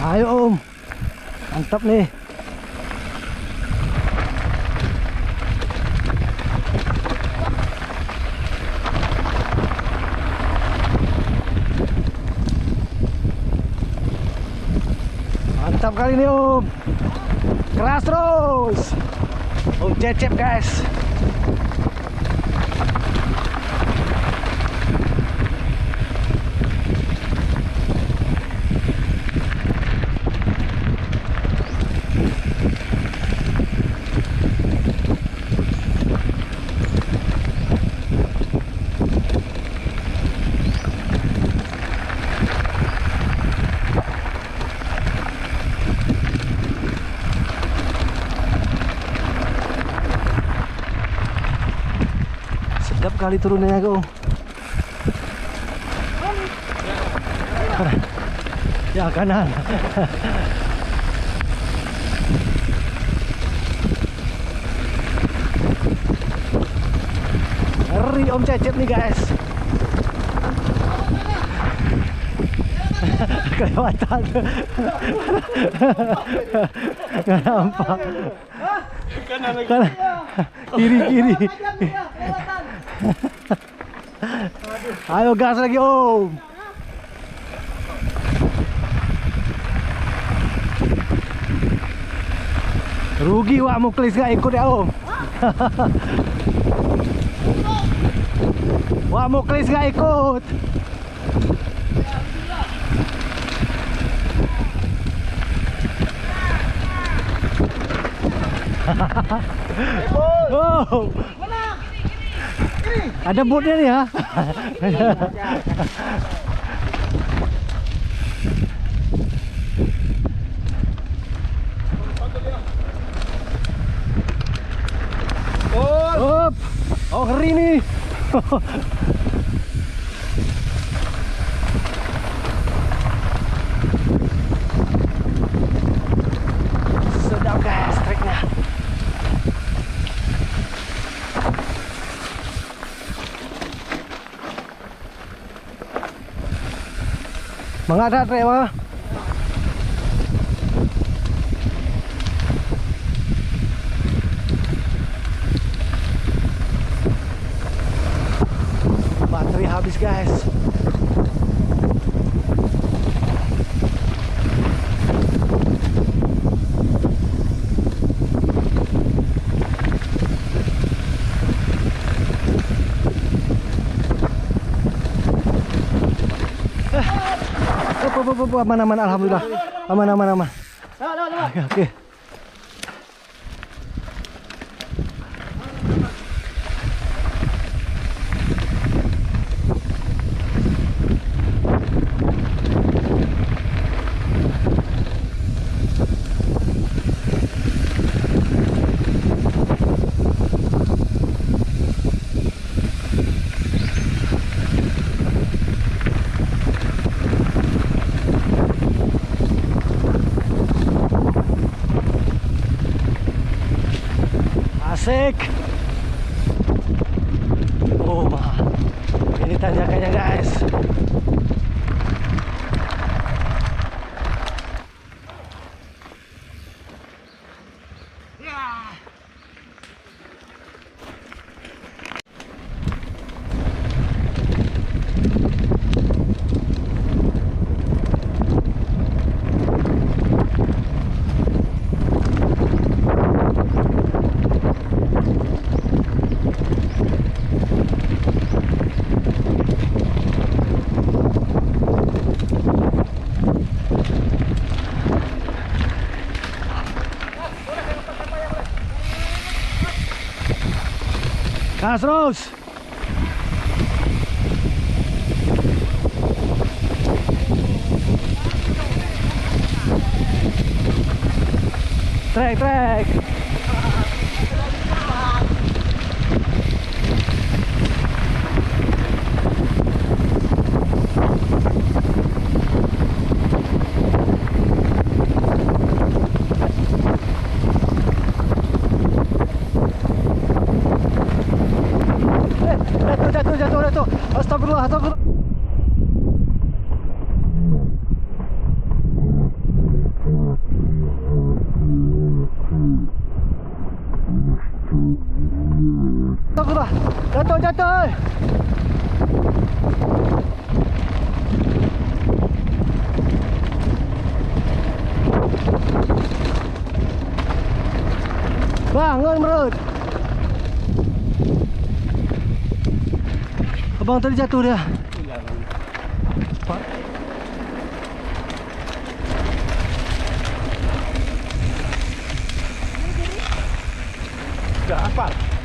Ayo Om, mantap nih. Mantap kali ini Om, keras terus. Om Cecep guys. Sedap kali turunnya Om. Ya kanan. Ngeri Om Cecep nih guys. Kelewatan. Gak nampak. Kanan. Kiri. Ayo gas lagi Om. Rugi Wak Muklis gak ikut ya Om. Wak Muklis gak ikut. Oh. Ada botnya nih ya. Oh ngeri nih. Sedap guys treknya. Mengadat trek mah. Baterai habis guys. Aman alhamdulillah. Aman. Oke. Asik. Oh, ini tanjakannya guys. Gas terus. Trek. Jatuh. Astagfirullah. Jatuh, jatuh. Bangun, Merut. Abang tadi jatuh dia. Pak. Udah hafal.